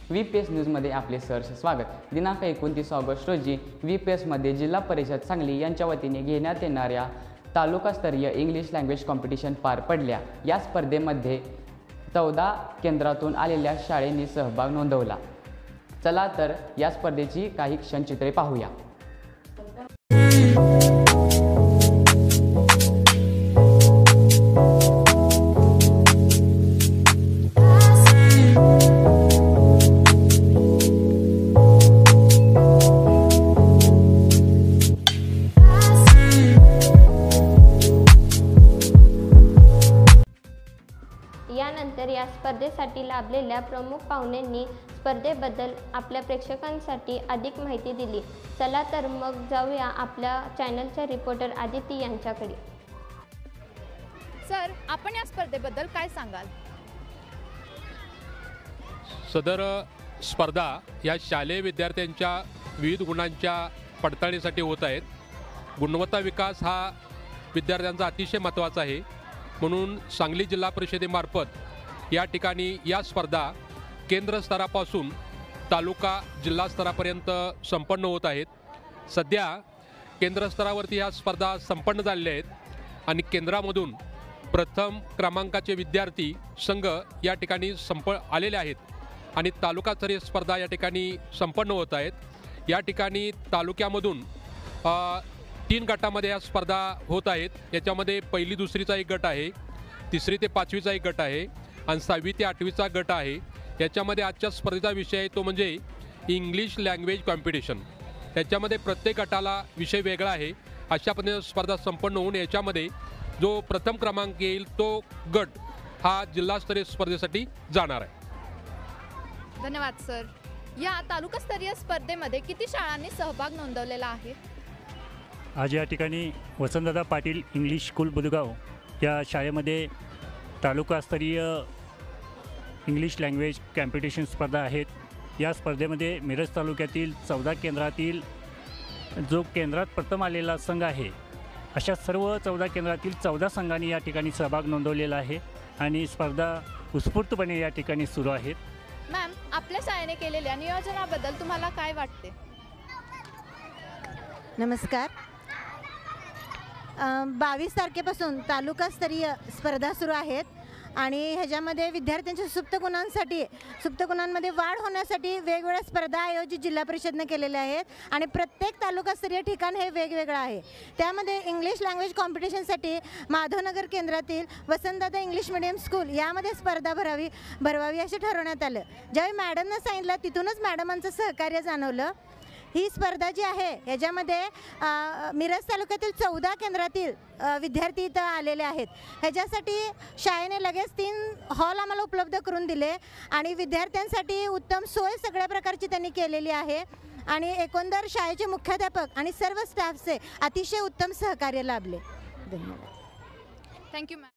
VPS न्यूजमध्ये आपले सहर्ष स्वागत। दिनांक 29 ऑगस्ट रोजी VPS मध्ये जिल्हा परिषद सांगली यांच्या वतीने घेण्यात येणाऱ्या तालुकास्तरीय इंग्लिश लँग्वेज कॉम्पिटिशन पार पडल्या। या स्पर्धेमध्ये 14 केंद्रातून आलेल्या शाळांनी सहभाग नोंदवला। चला तर या स्पर्धेची काही क्षणचित्रे पाहूया। यानंतर या स्पर्धेसाठी लाभलेल्या प्रमुख पाहुण्यांनी स्पर्धेबद्दल आपल्या प्रेक्षकांसाठी अधिक माहिती दिली। चला तर मग जाऊया आपल्या चॅनलच्या रिपोर्टर आदिती यांच्याकडे। सर, आपण या स्पर्धेबद्दल काय सांगाल? सदर स्पर्धा या शालेय विद्यार्थ्यांच्या विविध गुणांच्या पडताळणीसाठी होत आहेत। गुणवत्ता विकास हा विद्यार्थ्यांचा अतिशय महत्त्वाचा आहे, म्हणून सांगली जिल्हा परिषदेमार्फत या ठिकाणी या स्पर्धा केंद्र स्तरापासून तालुका जिल्हा स्तरापर्यंत संपन्न होत आहेत। सध्या केंद्र स्तरावरती ह्या स्पर्धा संपन्न झालेल्या आहेत आणि केंद्रामधून प्रथम क्रमांकाचे विद्यार्थी संघ या ठिकाणी आलेले आहेत आणि तालुकास्तरीय स्पर्धा या ठिकाणी संपन्न होत आहेत। या ठिकाणी तालुक्यामधून 3 गटामध्ये या स्पर्धा होत आहेत। याच्यामध्ये पहिली दुसरीचा एक गट आहे, तिसरी ते पाचवीचा एक गट आहे आणि 6वी ते 8वीचा गट आहे। याच्यामध्ये आजच्या स्पर्धेचा विषय आहे तो म्हणजे इंग्लिश लँग्वेज कॉम्पिटिशन। त्याच्यामध्ये प्रत्येक गटाला विषय वेगळा आहे। अशा पद्धतीने स्पर्धा संपन्न होऊन याच्यामध्ये जो प्रथम क्रमांक येईल तो गट हा जिल्हास्तरीय स्पर्धेसाठी जाणार आहे। धन्यवाद सर। या तालुकास्तरीय स्पर्धेमध्ये किती शाळांनी सहभाग नोंदवलेला आहे? आज या ठिकाणी वसंतदादा पाटील इंग्लिश स्कूल बुधगाव या शाळेमध्ये तालुकास्तरीय इंग्लिश लँग्वेज कॉम्पिटिशन स्पर्धा आहेत। या स्पर्धेमध्ये मिरज तालुक्यातील 14 केंद्रातील जो केंद्रात प्रथम आलेला संघ आहे अशा सर्व 14 केंद्रातील 14 संघांनी या ठिकाणी सहभाग नोंदवलेला आहे आणि स्पर्धा उत्स्फूर्तपणे या ठिकाणी सुरू आहेत। मॅम, आपल्या शाळेने केलेल्या नियोजनाबद्दल तुम्हाला काय वाटते? नमस्कार। 22 तारखेपासून तालुकास्तरीय स्पर्धा सुरू आहेत आणि ह्याच्यामध्ये विद्यार्थ्यांच्या सुप्त गुणांमध्ये वाढ होण्यासाठी वेगवेगळ्या स्पर्धा आयोजित जिल्हा परिषदेने केलेल्या आहेत आणि प्रत्येक तालुकास्तरीय ठिकाण हे वेगवेगळं आहे। त्यामध्ये इंग्लिश लँग्वेज कॉम्पिटिशनसाठी माधवनगर केंद्रातील वसंतदादा इंग्लिश मीडियम स्कूल यामध्ये स्पर्धा भरवावी असे ठरवण्यात आलं। ज्यावेळी मॅडमनं सांगितलं तिथूनच मॅडमांचं सहकार्य जाणवलं। ही स्पर्धा जी आहे याच्यामध्ये मिरज तालुक्यातील 14 केंद्रातील विद्यार्थी इथं आलेले आहेत। ह्याच्यासाठी शाळेने लगेच 3 हॉल आम्हाला उपलब्ध करून दिले आणि विद्यार्थ्यांसाठी उत्तम सोय सगळ्या प्रकारची त्यांनी केलेली आहे आणि एकंदर शाळेचे मुख्याध्यापक आणि सर्व स्टाफचे अतिशय उत्तम सहकार्य लाभले। धन्यवाद। Thank you ma'am.